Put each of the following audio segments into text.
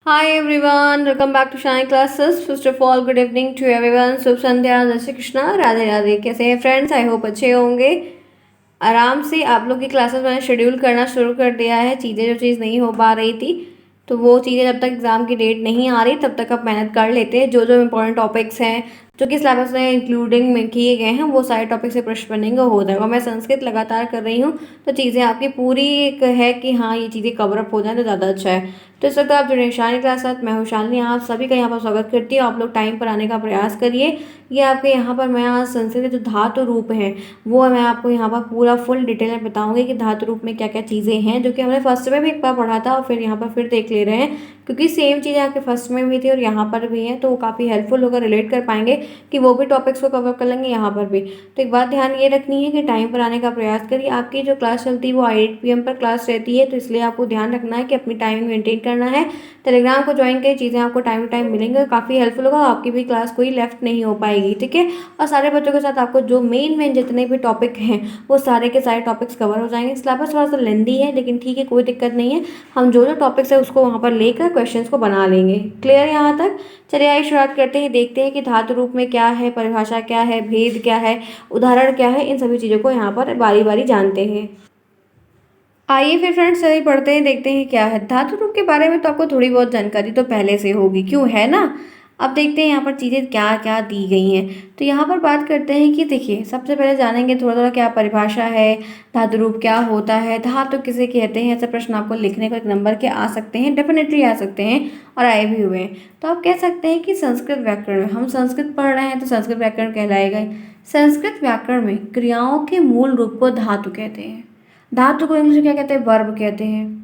Hi everyone, welcome back to Shine Classes. First of all, good evening to everyone. शुभ संध्या, जय श्री कृष्णा, राधे राधे। कैसे हैं friends? I hope अच्छे होंगे। आराम से आप लोग की क्लासेस मैंने शेड्यूल करना शुरू कर दिया है। चीज़ें जो चीज़ नहीं हो पा रही थी तो वो चीज़ें जब तक एग्ज़ाम की डेट नहीं आ रही तब तक आप मेहनत कर लेते हैं। जो जो इम्पोर्टेंट टॉपिक्स हैं जो कि सिलेबस में इंक्लूडिंग में किए गए हैं वो सारे टॉपिक से प्रश्न बनेंगे हो जाएगा। मैं संस्कृत लगातार कर रही हूँ तो चीज़ें आपकी पूरी एक है कि हाँ ये चीज़ें कवर अप हो जाए तो ज़्यादा अच्छा है। तो इस वक्त आप जुड़े हैं शालिनी क्लास साथ। मैं हूँ शालिनी, आप सभी का यहाँ पर स्वागत करती हूँ। आप लोग टाइम पर आने का प्रयास करिए। ये आपके यहाँ पर मैं आज संस्कृत के जो धातु रूप हैं वो मैं आपको यहाँ पर पूरा फुल डिटेल में बताऊंगी कि धातु रूप में क्या क्या चीज़ें हैं, जो कि हमने फर्स्ट में भी एक बार पढ़ा था और फिर यहाँ पर फिर देख ले रहे हैं क्योंकि सेम चीज़ें आपके फर्स्ट में भी थी और यहाँ पर भी हैं, तो वो काफ़ी हेल्पफुल होगा, रिलेट कर पाएंगे कि वो भी टॉपिक्स को कवर कर लेंगे यहाँ पर भी। तो एक बात ध्यान ये रखनी है कि टाइम पर आने का प्रयास करिए। आपकी जो क्लास चलती है वो 8 PM पर क्लास रहती है, तो इसलिए आपको ध्यान रखना है कि अपनी टाइमिंग मेंटेन करना है। टेलीग्राम को ज्वाइन करिए, चीज़ें आपको टाइम टू टाइम मिलेंगे, काफ़ी हेल्पफुल होगा, आपकी भी क्लास कोई लेफ्ट नहीं हो पाएगी, ठीक है। और सारे बच्चों के साथ आपको जो मेन जितने भी टॉपिक हैं वो सारे के सारे टॉपिक्स कवर हो जाएंगे। सिलेबस थोड़ा सा लेंदी है लेकिन ठीक है, कोई दिक्कत नहीं है। हम जो जो टॉपिक्स है उसको वहाँ पर लेकर क्वेश्चंस को बना लेंगे। क्लियर यहाँ तक? चलिए आइए शुरुआत करते हैं, देखते हैं कि धातु रूप में क्या है, परिभाषा क्या है, भेद क्या है, उदाहरण क्या है, इन सभी चीज़ों को यहाँ पर बारी बारी जानते हैं। आइए फिर फ्रेंड्स सही पढ़ते हैं, देखते हैं क्या है धातु रूप के बारे में। तो आपको थोड़ी बहुत जानकारी तो पहले से होगी, क्यों, है ना। अब देखते हैं यहाँ पर चीज़ें क्या क्या दी गई हैं। तो यहाँ पर बात करते हैं कि देखिए सबसे पहले जानेंगे थोड़ा थोड़ा क्या परिभाषा है, धातु रूप क्या होता है, धातु किसे कहते हैं। ऐसे प्रश्न आपको लिखने को एक नंबर के आ सकते हैं, डेफिनेटली आ सकते हैं और आए भी हुए हैं। तो आप कह सकते हैं कि संस्कृत व्याकरण में, हम संस्कृत पढ़ रहे हैं तो संस्कृत व्याकरण कहलाएगा। संस्कृत व्याकरण में क्रियाओं के मूल रूप को धातु कहते हैं। धातु को इंग्लिश में क्या कहते हैं? वर्ब कहते हैं।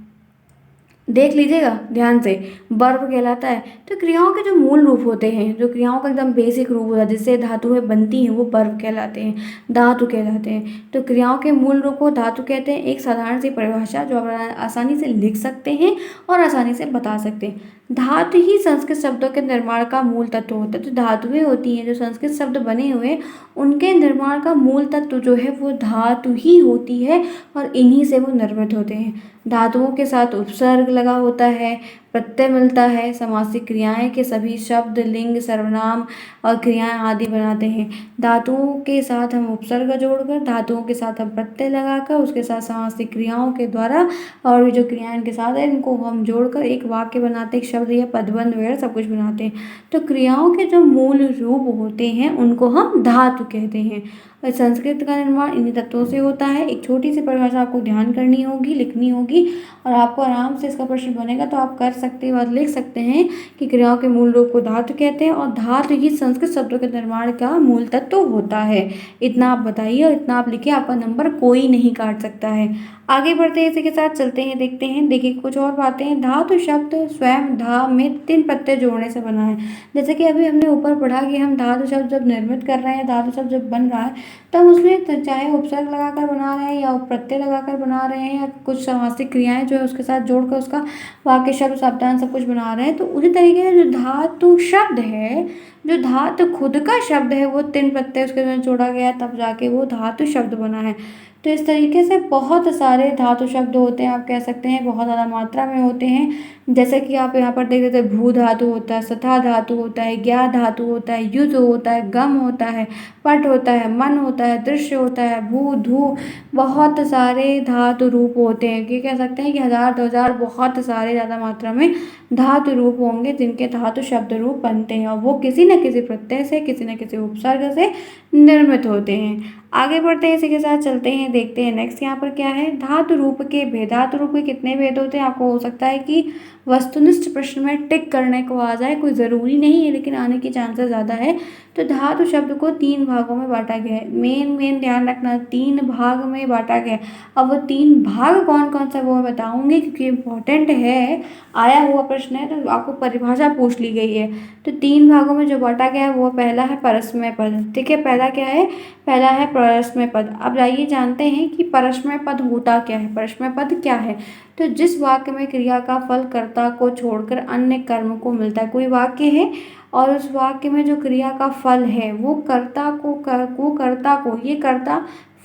देख लीजिएगा ध्यान से, वर्ब कहलाता है। तो क्रियाओं के जो मूल रूप होते हैं, जो क्रियाओं का एकदम बेसिक रूप होता है जिससे धातुएं बनती हैं, वो वर्ब कहलाते हैं, धातु कहलाते हैं। तो क्रियाओं के मूल रूप को धातु कहते हैं। एक साधारण सी परिभाषा जो आप आसानी से लिख सकते हैं और आसानी से बता सकते हैं। धातु ही संस्कृत शब्दों के निर्माण का मूल तत्व होता है। तो धातुएं होती हैं जो संस्कृत शब्द बने हुए हैं, उनके निर्माण का मूल तत्व जो है वो धातु ही होती है और इन्हीं से वो निर्मित होते हैं। धातुओं के साथ उपसर्ग लगा होता है, प्रत्यय मिलता है, समासिक क्रियाएं के सभी शब्द लिंग सर्वनाम और क्रियाएं आदि बनाते हैं। धातुओं के साथ हम उपसर्ग जोड़कर, धातुओं के साथ हम प्रत्यय लगाकर, उसके साथ समासिक क्रियाओं के द्वारा और भी जो क्रियाएं इनके साथ है इनको हम जोड़कर एक वाक्य बनाते हैं, एक शब्द या पदबंध वगैरह सब कुछ बनाते हैं। तो क्रियाओं के जो मूल रूप होते हैं उनको हम धातु कहते हैं। और संस्कृत का निर्माण इन्हीं तत्वों से होता है। एक छोटी सी परिभाषा आपको ध्यान करनी होगी, लिखनी होगी और आपको आराम से इसका प्रश्न बनेगा तो आप कर सकते हैं और लिख सकते हैं कि क्रियाओं के मूल रूप को धातु कहते हैं और धातु ही संस्कृत शब्दों के निर्माण का मूल तत्व होता है। इतना आप बताइए और इतना आप लिखिए, आपका नंबर कोई नहीं काट सकता है। आगे बढ़ते हैं, इसी के साथ चलते हैं, देखते हैं। देखिए कुछ और बातें हैं। धातु शब्द स्वयं धा में 3 प्रत्यय जोड़ने से बना है। जैसे कि अभी हमने ऊपर पढ़ा कि हम धातु शब्द जब निर्मित कर रहे हैं, धातु शब्द जब बन रहा है तब उसमें चाहे उपसर्ग लगाकर बना रहे हैं या प्रत्यय लगाकर बना रहे हैं या कुछ समासिक क्रियाएं जो है उसके साथ जोड़कर उसका वाक्य शब्द शब्दांश सब कुछ बना रहे हैं, तो उसी तरीके से जो धातु शब्द है, जो धातु खुद का शब्द है, वो 3 प्रत्यय उसके साथ जोड़ा गया तब जाके वो धातु शब्द बना है। तो इस तरीके से बहुत सारे धातु शब्द होते हैं, आप कह सकते हैं बहुत ज़्यादा मात्रा में होते हैं। जैसे कि आप यहाँ पर देख सकते हैं भू धातु होता है, सथा धातु होता है, ज्ञा धातु होता है, युज होता है, गम होता है, पट होता है, मन होता है, दृश्य होता है, भू धू, बहुत सारे धातु रूप होते हैं। ये कह सकते हैं कि 1000-2000 बहुत सारे ज़्यादा मात्रा में धातु रूप होंगे जिनके धातु शब्द रूप बनते हैं और वो किसी न किसी प्रत्यय से, किसी न किसी उपसर्ग से निर्मित होते हैं। आगे बढ़ते हैं, इसी के साथ चलते हैं, देखते हैं नेक्स्ट यहाँ पर क्या है। धातु रूप के भेद। धातु रूप के कितने भेद होते हैं? आपको हो सकता है कि वस्तुनिष्ठ प्रश्न में टिक करने को आ जाए, कोई ज़रूरी नहीं है लेकिन आने की चांसेस ज़्यादा है। तो धातु शब्द को 3 भागों में बांटा गया है। मेन ध्यान रखना, 3 भाग में बांटा गया है। अब वो 3 भाग कौन कौन सा वो मैं बताऊंगी क्योंकि इम्पोर्टेंट है, आया हुआ प्रश्न है तो आपको परिभाषा पूछ ली गई है। तो 3 भागों में जो बांटा गया है वो पहला है परस्मय पद, ठीक है। पहला क्या है? पहला है परस्मय पद। अब आइए जानते हैं कि परस्मय पद होता क्या है। परस्मय पद क्या है? तो जिस वाक्य में क्रिया का फल कर्ता को छोड़कर अन्य कर्म को मिलता है। कोई वाक्य है और उस वाक्य में जो क्रिया का फल है वो कर्ता को ये कर्ता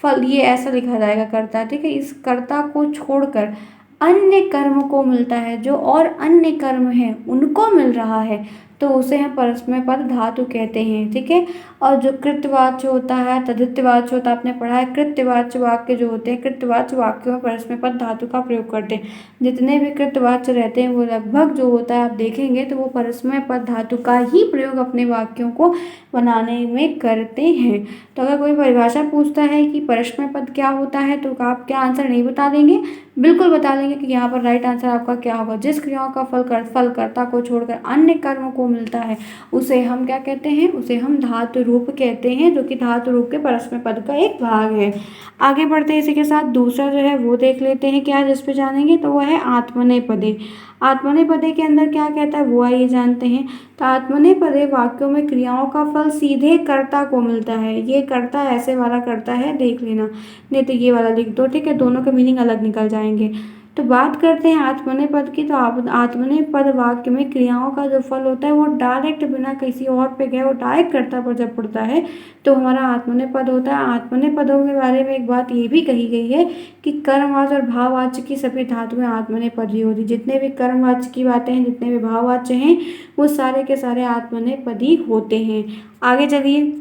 फल, ये ऐसा लिखा जाएगा कर्ता, ठीक है। इस कर्ता को छोड़कर अन्य कर्म को मिलता है, जो और अन्य कर्म है उनको मिल रहा है, तो उसे हम परस्मै पद धातु कहते हैं। ठीक है। और जो कृत्यवाच्य होता है, तद्धितवाच्य होता है, आपने पढ़ा है, कृत्यवाच्य वाक्य जो होते हैं, कृत्यवाच्य वाक्यों में परस्मै पद धातु का प्रयोग करते हैं। जितने भी कृत्यवाच्य रहते हैं वो लगभग जो होता है आप देखेंगे तो वो परस्मै पद धातु का ही प्रयोग अपने वाक्यों को बनाने में करते हैं। तो अगर कोई परिभाषा पूछता है कि परस्मै पद क्या होता है तो आप क्या आंसर नहीं बता देंगे? बिल्कुल बता देंगे कि यहाँ पर राइट आंसर आपका क्या होगा। जिस क्रियाओं का फलकर्ता को छोड़कर अन्य कर्म को मिलता है उसे हम क्या कहते हैं? उसे हम धातु रूप कहते हैं, जो कि धातु रूप के परस्मै पद का एक भाग है। आगे बढ़ते हैं, इसी के साथ दूसरा जो है वो देख लेते हैं क्या जिस पे जानेंगे, तो वो है आत्मनेपदे। आत्मनेपदे के अंदर क्या कहता है वो आइए जानते हैं। तो आत्मनेपदे वाक्यों में क्रियाओं का फल सीधे कर्ता को मिलता है। ये कर्ता ऐसे वाला कर्ता है, देख लेना, नहीं तो ये वाला लिख दो। ठीक है, दोनों के मीनिंग अलग निकल जाएंगे। तो बात करते हैं आत्मनेपद की। तो आत्मनेपद वाक्य में क्रियाओं का जो फल होता है वो डायरेक्ट बिना किसी और पे गए वो डायरेक्ट कर्ता पर जब पड़ता है तो हमारा आत्मनेपद होता है। आत्मनेपदों के बारे में एक बात ये भी कही गई है कि कर्मवाच्य और भाववाच्य की सभी धातुएं आत्मनेपद ही होती। जितने भी कर्मवाच्य की बातें हैं, जितने भी भाववाच्य हैं, वो सारे के सारे आत्मनेपद ही होते हैं। आगे चलिए,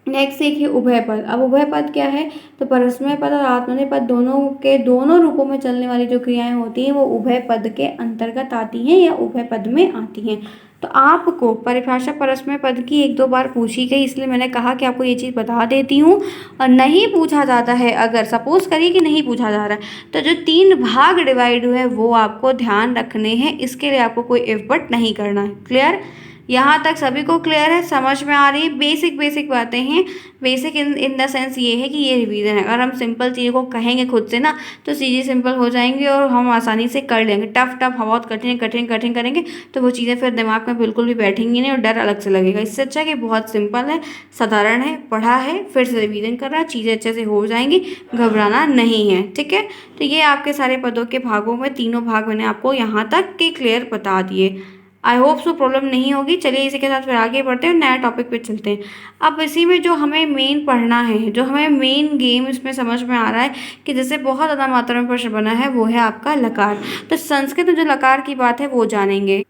नेक्स्ट देखिए उभय पद। अब उभय पद क्या है? तो परस्मै पद और आत्मनेपद दोनों के दोनों रूपों में चलने वाली जो क्रियाएं होती हैं वो उभय पद के अंतर्गत आती हैं या उभय पद में आती हैं। तो आपको परिभाषा परस्मै पद की एक दो बार पूछी गई, इसलिए मैंने कहा कि आपको ये चीज़ बता देती हूँ। और नहीं पूछा जाता है, अगर सपोज करिए कि नहीं पूछा जा रहा है, तो जो 3 भाग डिवाइड हुए हैं वो आपको ध्यान रखने हैं। इसके लिए आपको कोई इफ बट नहीं करना है। क्लियर? यहाँ तक सभी को क्लियर है, समझ में आ रही है? बेसिक बातें हैं। बेसिक इन द सेंस ये है कि ये रिवीजन है। अगर हम सिंपल चीज़ों को कहेंगे खुद से ना तो चीज़ें सिंपल हो जाएंगी और हम आसानी से कर लेंगे। टफ बहुत कठिन करेंगे तो वो चीज़ें फिर दिमाग में बिल्कुल भी बैठेंगी नहीं और डर अलग से लगेगा। इससे अच्छा कि बहुत सिंपल है, साधारण है, पढ़ा है, फिर से रिवीजन कर रहा है, चीज़ें अच्छे से हो जाएंगी, घबराना नहीं है। ठीक है, तो ये आपके सारे पदों के भागों में तीनों भाग मैंने आपको यहाँ तक के क्लियर बता दिए। आई होप सो प्रॉब्लम नहीं होगी। चलिए इसी के साथ फिर आगे बढ़ते हैं, नया टॉपिक पे चलते हैं। अब इसी में जो हमें मेन पढ़ना है, जो हमें मेन गेम इसमें समझ में आ रहा है कि जैसे बहुत ज़्यादा मात्रा में प्रश्न बना है, वो है आपका लकार। तो संस्कृत में जो लकार की बात है वो जानेंगे।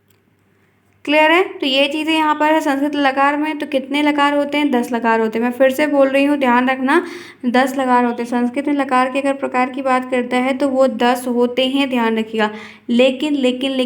क्लियर है? तो ये चीज़ें यहाँ पर है संस्कृत लकार में। तो कितने लकार होते हैं? 10 लकार होते हैं। मैं फिर से बोल रही हूँ, ध्यान रखना, 10 लकार होते हैं। संस्कृत में लकार के अगर प्रकार की बात करता है तो वो 10 होते हैं, ध्यान रखिएगा। लेकिन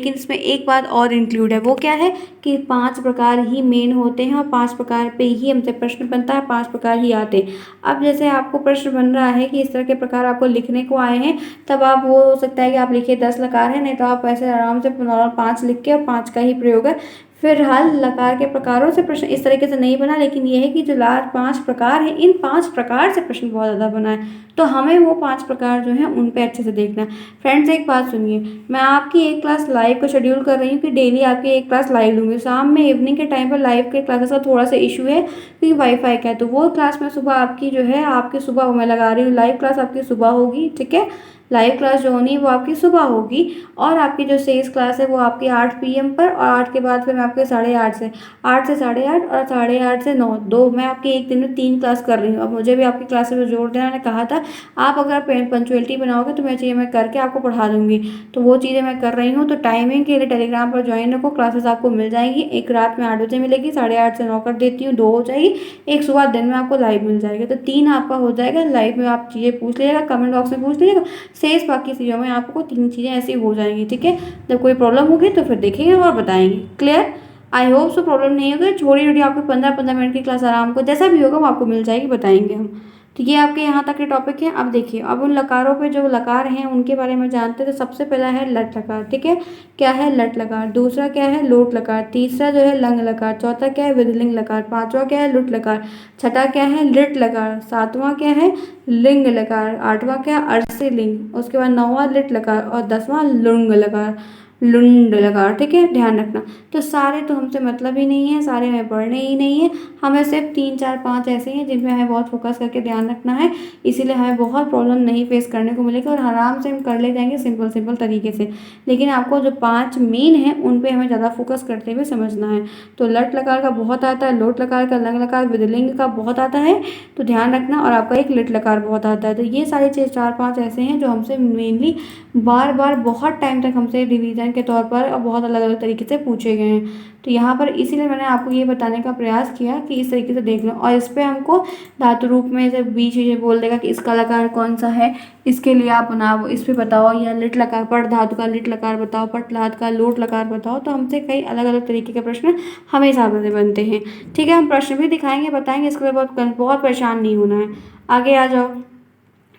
इसमें एक बात और इंक्लूड है, वो क्या है कि 5 प्रकार ही मेन होते हैं और 5 प्रकार पे ही हमसे प्रश्न बनता है, 5 प्रकार ही आते हैं। अब जैसे आपको प्रश्न बन रहा है कि इस तरह के प्रकार आपको लिखने को आए हैं, तब आप वो हो सकता है कि आप लिखिए 10 लकार है, नहीं तो आप ऐसे आराम से 5 लिख के और 5 का ही प्रयोग है। फिलहाल लकार के प्रकारों से प्रश्न इस तरीके से नहीं बना, लेकिन यह है कि जो लास्ट 5 प्रकार हैं, इन 5 प्रकार से प्रश्न बहुत ज़्यादा बना है, तो हमें वो 5 प्रकार जो हैं उन पे अच्छे से देखना है। फ्रेंड्स एक बात सुनिए, मैं आपकी एक क्लास लाइव को शेड्यूल कर रही हूँ कि डेली आपकी एक क्लास लाइव लूँगी। शाम में इवनिंग के टाइम पर लाइव के क्लासेस का थोड़ा सा इशू है क्योंकि वाईफाई का है, तो वो क्लास में सुबह आपकी जो है आपकी सुबह मैं लगा रही हूँ, लाइव क्लास आपकी सुबह होगी। ठीक है, लाइव क्लास जो होनी है वो आपकी सुबह होगी और आपकी जो शेष क्लास है वो आपकी 8 PM पर, और 8 के बाद फिर मैं आपके 8:30 से 8 से 8:30 और 8:30 से 9, 2 मैं आपकी एक दिन में 3 क्लास कर रही हूँ। अब मुझे भी आपकी क्लासेस में जोड़ देना, मैंने कहा था आप अगर पंचुअलिटी बनाओगे तो मैं चीज़ें मैं करके आपको पढ़ा दूँगी, तो वो चीज़ें मैं कर रही हूँ। तो टाइमिंग के लिए टेलीग्राम पर ज्वाइन रखो, क्लासेस आपको मिल जाएगी। एक रात में 8 बजे मिलेगी, 8:30 से 9 कर देती हूँ, 2 हो जाएगी। एक सुबह दिन में आपको लाइव मिल जाएगी, तो 3 आपका हो जाएगा। लाइव में आप चीज़ें पूछ लीजिएगा, कमेंट बॉक्स में पूछ लीजिएगा, शेष बाकी चीज़ों में आपको 3 चीज़ें ऐसी हो जाएंगी। ठीक है, जब कोई प्रॉब्लम होगी तो फिर देखेंगे और बताएंगे। Clear? I hope so problem नहीं होगा। छोटी छोटी आपको 15-15 मिनट की क्लास आराम को जैसा भी होगा वो आपको मिल जाएगी, बताएंगे हम। तो ये आपके यहाँ तक के टॉपिक है। अब देखिए, अब उन लकारों पे जो लकार हैं उनके बारे में जानते हैं। तो सबसे पहला है लट लकार। ठीक है, क्या है? लट लकार। दूसरा क्या है? लोट लकार। तीसरा जो है लंग लकार। चौथा क्या है? विधिलिंग लकार। पांचवा क्या है? लुट लकार। छठा क्या है? लिट लकार। सातवां क्या है? लिंग लकार। आठवां क्या है? अर्से लिंग। उसके बाद 9वां लिट लकार और 10वां लुंग लकार। लुंड लकार, ठीक है, ध्यान रखना। तो सारे तो हमसे मतलब ही नहीं है, सारे हमें पढ़ने ही नहीं है, हमें सिर्फ 3 4 5 ऐसे हैं जिनमें हमें बहुत फोकस करके ध्यान रखना है, इसीलिए हमें बहुत प्रॉब्लम नहीं फेस करने को मिलेगा और आराम से हम कर ले जाएंगे सिंपल सिंपल तरीके से। लेकिन आपको जो 5 मेन है उन पे हमें ज़्यादा फोकस करते हुए समझना है। तो लट लकार का बहुत आता है, लोट लकार का, लंग लकार, विधिलिंग का बहुत आता है, तो ध्यान रखना, और आपका एक लिट लकार बहुत आता है। तो ये सारे 4 5 ऐसे हैं जो हमसे मेनली बार बार बहुत टाइम तक हमसे रिवीजन के तौर पर और बहुत अलग अलग तरीके से पूछे गए हैं। तो यहाँ पर इसीलिए मैंने आपको ये बताने का प्रयास किया कि इस तरीके से देख लो, और इस पर हमको धातु रूप में से बीच ये बोल देगा कि इसका लकार कौन सा है, इसके लिए आप बनाओ, इस पे बताओ, या लिट लकार, पट धातु का लिट लकार बताओ, पट धातु का लोट लकार बताओ। तो हमसे कई अलग अलग तरीके के प्रश्न हमेशा से बनते हैं। ठीक है, हम प्रश्न भी दिखाएंगे, बताएंगे, इसके लिए बहुत परेशान नहीं होना है। आगे आ जाओ।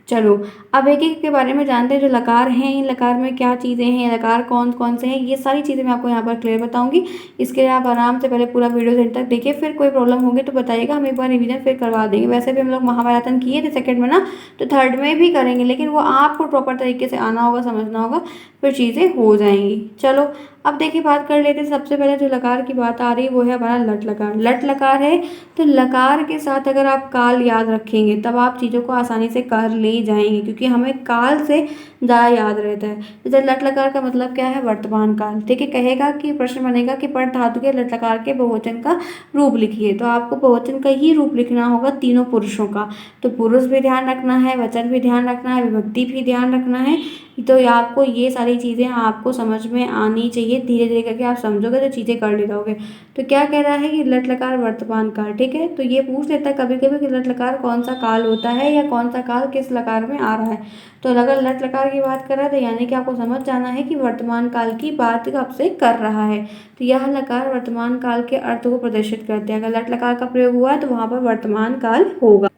चलो अब एक एक के बारे में जानते हैं। जो लकार हैं, इन लकार में क्या चीज़ें हैं, लकार कौन कौन से हैं, ये सारी चीज़ें मैं आपको यहाँ पर क्लियर बताऊंगी। इसके लिए आप आराम से पहले पूरा वीडियो एंड तक देखिए, फिर कोई प्रॉब्लम होगी तो बताइएगा, हम एक बार रिवीजन फिर करवा देंगे। वैसे भी हम लोग महाभारतन किए थे सेकंड में ना, तो थर्ड में भी करेंगे, लेकिन वो आपको प्रॉपर तरीके से आना होगा, समझना होगा, फिर चीज़ें हो जाएंगी। चलो अब देखिए, बात कर लेते हैं। सबसे पहले जो लकार की बात आ रही है वो है हमारा लट लकार। लट लकार है तो लकार के साथ अगर आप काल याद रखेंगे तब आप चीज़ों को आसानी से कर ले जाएंगे, क्योंकि हमें काल से ज़्यादा याद रहता है। जैसे लट लकार का मतलब क्या है, वर्तमान काल। ठीक है, कहेगा कि प्रश्न बनेगा कि पट धातु के लट लकार के बहुवचन का रूप लिखिए, तो आपको बहुवचन का ही रूप लिखना होगा तीनों पुरुषों का। तो पुरुष भी ध्यान रखना है, वचन भी ध्यान रखना है, विभक्ति भी ध्यान रखना है। तो आपको ये सारी चीज़ें आपको समझ में आनी चाहिए, धीरे धीरे करके आप समझोगे तो चीज़ें कर ले जाओगे। तो क्या कह रहा है कि लट लकार वर्तमान काल। ठीक है, तो ये पूछ लेता है कभी कभी कि लट लकार कौन सा काल होता है या कौन सा काल किस लकार में आ रहा है। तो अगर लट लकार की बात कर रहा है तो यानी कि आपको समझ जाना है कि वर्तमान काल की बात आपसे कर रहा है। तो यह लकार वर्तमान काल के अर्थ को प्रदर्शित करते हैं। अगर लट लकार का प्रयोग हुआ है तो वहाँ पर वर्तमान काल होगा।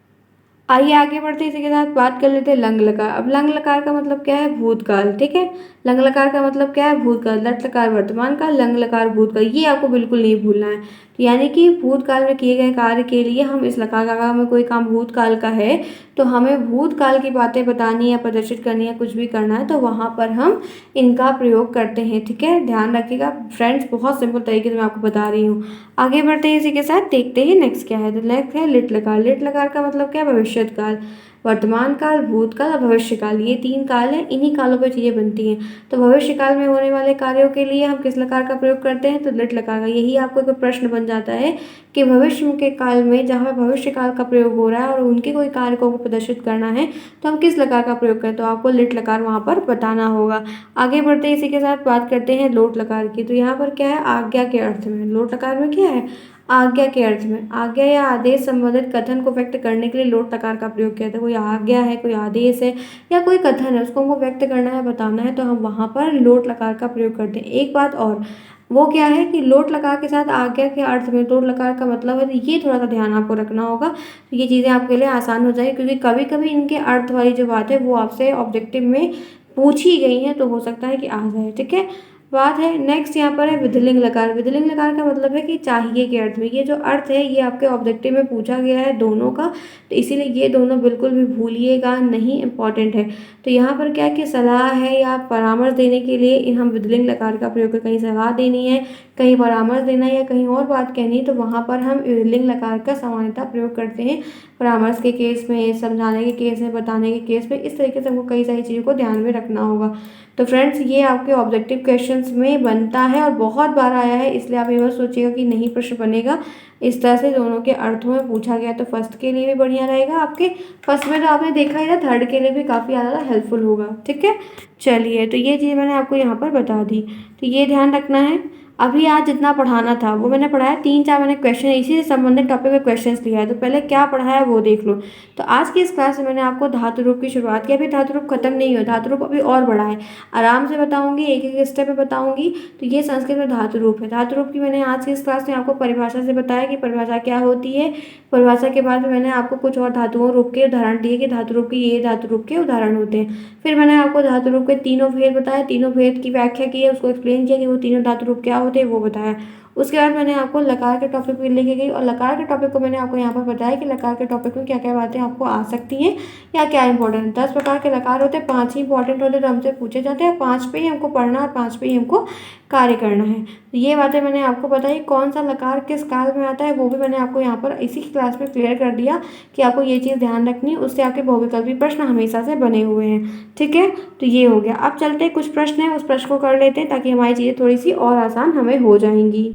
आइए आगे बढ़ते इसी के साथ बात कर लेते हैं लंग लकार। अब लंग लकार का मतलब क्या है, भूतकाल। ठीक है, लंग लकार का मतलब क्या है, भूतकाल। लट लकार वर्तमान काल, लंग लकार भूतकाल, ये आपको बिल्कुल नहीं भूलना है। तो यानी कि भूतकाल में किए गए कार्य के लिए हम इस लकार का, अगर हमें कोई काम भूतकाल का है तो हमें भूतकाल की बातें बतानी या प्रदर्शित करनी है, कुछ भी करना है तो वहाँ पर हम इनका प्रयोग करते हैं। ठीक है, ध्यान रखिएगा फ्रेंड्स, बहुत सिंपल तरीके से मैं आपको बता रही हूँ। आगे बढ़ते हैं इसी के साथ, देखते हैं नेक्स्ट क्या है। तो नेक्स्ट है लिट लकार। लिट लकार का मतलब क्या है, भविष्यत काल। वर्तमान काल, भूतकाल और भविष्य काल, ये 3 काल हैं, इन्हीं कालों पर चीज़ें बनती हैं। तो भविष्य काल में होने वाले कार्यों के लिए हम किस लकार का प्रयोग करते हैं, तो लिट लकार का। यही आपको एक प्रश्न बन जाता है कि भविष्य के काल में जहाँ पर भविष्य काल का प्रयोग हो रहा है और उनके कोई कार्यों को प्रदर्शित करना है तो हम किस लकार का प्रयोग करें, तो आपको लिट लकार वहाँ पर बताना होगा। आगे बढ़ते इसी के साथ बात करते हैं लोट लकार की। तो यहाँ पर क्या है, आज्ञा के अर्थ में। लोट लकार में क्या है, आज्ञा के अर्थ में। आज्ञा या आदेश संबंधित कथन को व्यक्त करने के लिए लोट लकार का प्रयोग किया जाता है। कोई आज्ञा है, कोई आदेश है या कोई कथन है, उसको हमको व्यक्त करना है, बताना है, तो हम वहाँ पर लोट लकार का प्रयोग करते हैं। एक बात और, वो क्या है कि लोट लकार के साथ आज्ञा के अर्थ में लोट लकार का मतलब है, तो ये थोड़ा सा ध्यान आपको रखना होगा। तो ये चीज़ें आपके लिए आसान हो जाएगी, क्योंकि कभी कभी इनके अर्थ वाली जो बात है वो आपसे ऑब्जेक्टिव में पूछी गई है, तो हो सकता है कि आ जाए। ठीक है, बात है नेक्स्ट यहाँ पर है विधिलिंग लकार। विधिलिंग लकार का मतलब है कि चाहिए के अर्थ में। ये जो अर्थ है ये आपके ऑब्जेक्टिव में पूछा गया है दोनों का, तो इसीलिए ये दोनों बिल्कुल भी भूलिएगा नहीं, इंपॉर्टेंट है। तो यहाँ पर क्या कि सलाह है या परामर्श देने के लिए हम विधिलिंग लकार का प्रयोग करें। कहीं सलाह देनी है, कहीं परामर्श देना है या कहीं और बात कहनी है, तो वहाँ पर हम विधिलिंग लकार का सामान्यतः प्रयोग करते हैं। परामर्श के केस में, समझाने के केस में, बताने के केस में, इस तरीके से हमको कई सारी चीज़ों को ध्यान में रखना होगा। तो फ्रेंड्स ये आपके ऑब्जेक्टिव क्वेश्चंस में बनता है और बहुत बार आया है, इसलिए आप ये बात सोचिएगा कि नहीं प्रश्न बनेगा। इस तरह से दोनों के अर्थों में पूछा गया, तो फर्स्ट के लिए भी बढ़िया रहेगा आपके। फर्स्ट में तो आपने देखा ही था, थर्ड के लिए भी काफ़ी ज़्यादा हेल्पफुल होगा। ठीक है, चलिए, तो ये चीज़ मैंने आपको यहाँ पर बता दी, तो ये ध्यान रखना है। अभी आज जितना पढ़ाना था वो मैंने पढ़ाया, 3 4 मैंने क्वेश्चन इसी से संबंधित टॉपिक पे क्वेश्चंस लिया है। तो पहले क्या पढ़ाया वो देख लो। तो आज की इस क्लास में मैंने आपको धातु रूप की शुरुआत की। अभी धातु रूप खत्म नहीं हुआ, धातु रूप अभी और बड़ा है, आराम से बताऊंगी, एक एक स्टेप में बताऊंगी। तो ये संस्कृत में धातु रूप है। धातु रूप की मैंने आज की इस क्लास में आपको परिभाषा से बताया कि परिभाषा क्या होती है। परिभाषा के बाद मैंने आपको कुछ और धातुओं रूप के उदाहरण दिए कि धातु रूप की ये धातु रूप के उदाहरण होते हैं। फिर मैंने आपको धातु रूप के तीनों भेद बताया, तीनों भेद की व्याख्या की है, उसको एक्सप्लेन किया कि वो तीनों धातु रूप क्या होते हैं वो बताया। उसके बाद मैंने आपको लकार के टॉपिक भी लेके गई और लकार के टॉपिक को मैंने आपको यहाँ पर बताया कि लकार के टॉपिक में क्या क्या बातें आपको आ सकती हैं या क्या इंपॉर्टेंट है। 10 प्रकार के लकार होते हैं, 5 ही इंपॉर्टेंट होते हैं तो हमसे पूछे जाते हैं, 5 पे ही हमको पढ़ना और 5 पे ही हमको कार्य करना है। तो ये बातें मैंने आपको बताई। कौन सा लकार किस काल में आता है वो भी मैंने आपको यहाँ पर इसी क्लास में क्लियर कर दिया कि आपको ये चीज़ ध्यान रखनी है, उससे आपके बहुविकल्पी प्रश्न हमेशा से बने हुए हैं। ठीक है, तो ये हो गया। अब चलते हैं, कुछ प्रश्न हैं उस प्रश्न को कर लेते हैं ताकि हमारी चीज़ें थोड़ी सी और आसान हमें हो जाएंगी।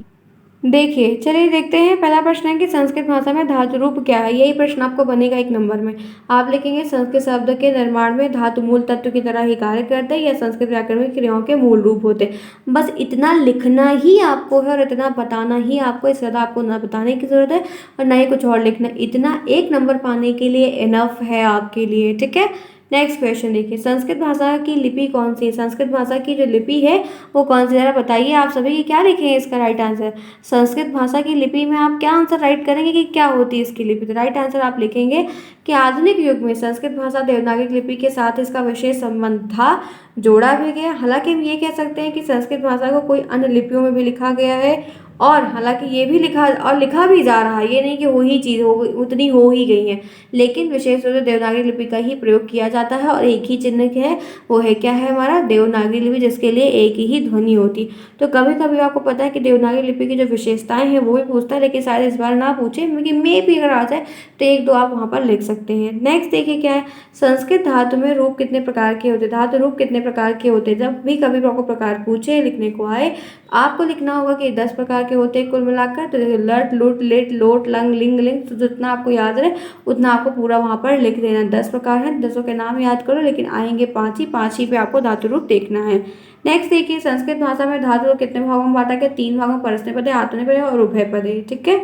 देखिए, चलिए देखते हैं। पहला प्रश्न है कि संस्कृत भाषा में धातु रूप क्या है। यही प्रश्न आपको बनेगा 1 नंबर में। आप लिखेंगे संस्कृत शब्द के निर्माण में धातु मूल तत्व की तरह ही कार्य करते हैं या संस्कृत व्याकरण में क्रियाओं के मूल रूप होते हैं। बस इतना लिखना ही आपको है और इतना बताना ही आपको, इससे ज़्यादा आपको ना बताने की ज़रूरत है और ना ही कुछ और लिखना। इतना 1 नंबर पाने के लिए इनफ है आपके लिए। ठीक है, नेक्स्ट क्वेश्चन देखिए, संस्कृत भाषा की लिपि कौन सी है। संस्कृत भाषा की जो लिपि है वो कौन सी, जरा बताइए आप सभी कि क्या लिखेंगे इसका राइट आंसर। संस्कृत भाषा की लिपि में आप क्या आंसर राइट करेंगे कि क्या होती है इसकी लिपि। तो राइट आंसर आप लिखेंगे कि आधुनिक युग में संस्कृत भाषा देवनागरी लिपि के साथ इसका विशेष संबंध था, जोड़ा भी गया। हालांकि हम ये कह सकते हैं कि संस्कृत भाषा को कोई अन्य लिपियों में भी लिखा गया है और हालांकि ये भी लिखा भी जा रहा है, ये नहीं कि वही चीज़ हो उतनी हो ही गई है, लेकिन विशेष रूप से देवनागरी लिपि का ही प्रयोग किया जाता है और एक ही चिन्ह है, वो है क्या है हमारा देवनागरी लिपि, जिसके लिए एक ही ध्वनि होती। तो कभी कभी आपको पता है कि देवनागरी लिपि की जो विशेषताएं हैं वो भी पूछता है, लेकिन शायद इस बार ना पूछे, क्योंकि मे भी अगर आ जाए तो 1-2 आप वहाँ पर लिख सकते हैं। नेक्स्ट देखिए क्या है, संस्कृत धातु में रूप कितने प्रकार के होते हैं। धातु रूप कितने प्रकार के होते हैं। जब भी कभी आपको प्रकार पूछे लिखने को आए, आपको लिखना होगा कि 10 प्रकार के होते हैं कुल मिलाकर। तो देखिए लट लुट लिट लोट लंग लिंग लिंग, तो जितना आपको याद रहे उतना आपको पूरा वहाँ पर लिख देना। 10 प्रकार हैं, 10 के नाम याद करो, लेकिन आएंगे 5 ही पे आपको धातु रूप देखना है। नेक्स्ट देखिए, संस्कृत भाषा में धातु रूप कितने भागों में बांटा गया। 3 भागों में, परस्मैपद है, आत्मनेपद है और उभयपद है। ठीक है,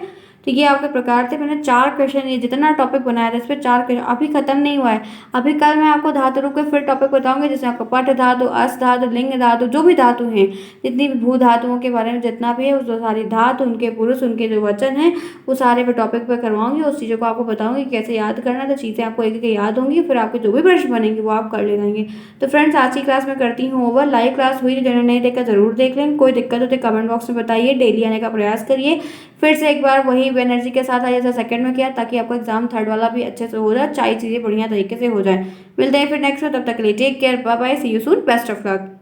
तो ये आपके प्रकार थे। मैंने 4 क्वेश्चन, ये जितना टॉपिक बनाया था इस पर 4 क्वेश्चन अभी खत्म नहीं हुआ है। अभी कल मैं आपको धातु रूप के फिर टॉपिक बताऊंगी, जैसे आपको पट धातु, अस धातु, लिंग धातु, जो भी धातु हैं, जितनी भी भू धातुओं के बारे में जितना भी है, उस सारी धातु, उनके पुरुष, उनके जो वचन हैं, वो सारे पे टॉपिक पे करवाऊंगी। उस चीज़ों को आपको बताऊंगी कैसे याद करना है। तो चीज़ें आपको एक एक याद होंगी, फिर आपके जो भी प्रश्न बनेंगे वो आप कर ले जाएंगे। तो फ्रेंड्स, आज की क्लास में करती हूँ ओवर। लाइव क्लास हुई तो जिन्होंने नहीं देखा जरूर देख लें। कोई दिक्कत हो तो कमेंट बॉक्स में बताइए, डेली आने का प्रयास करिए। फिर से एक बार वही एनर्जी के साथ आइए जैसा सेकंड में किया, ताकि आपको एग्जाम थर्ड वाला भी अच्छे से हो जाए, सारी चीज़ें बढ़िया तरीके से हो जाए। मिलते हैं फिर नेक्स्ट में, तब तक के लिए take care, bye bye, see you soon, best of luck.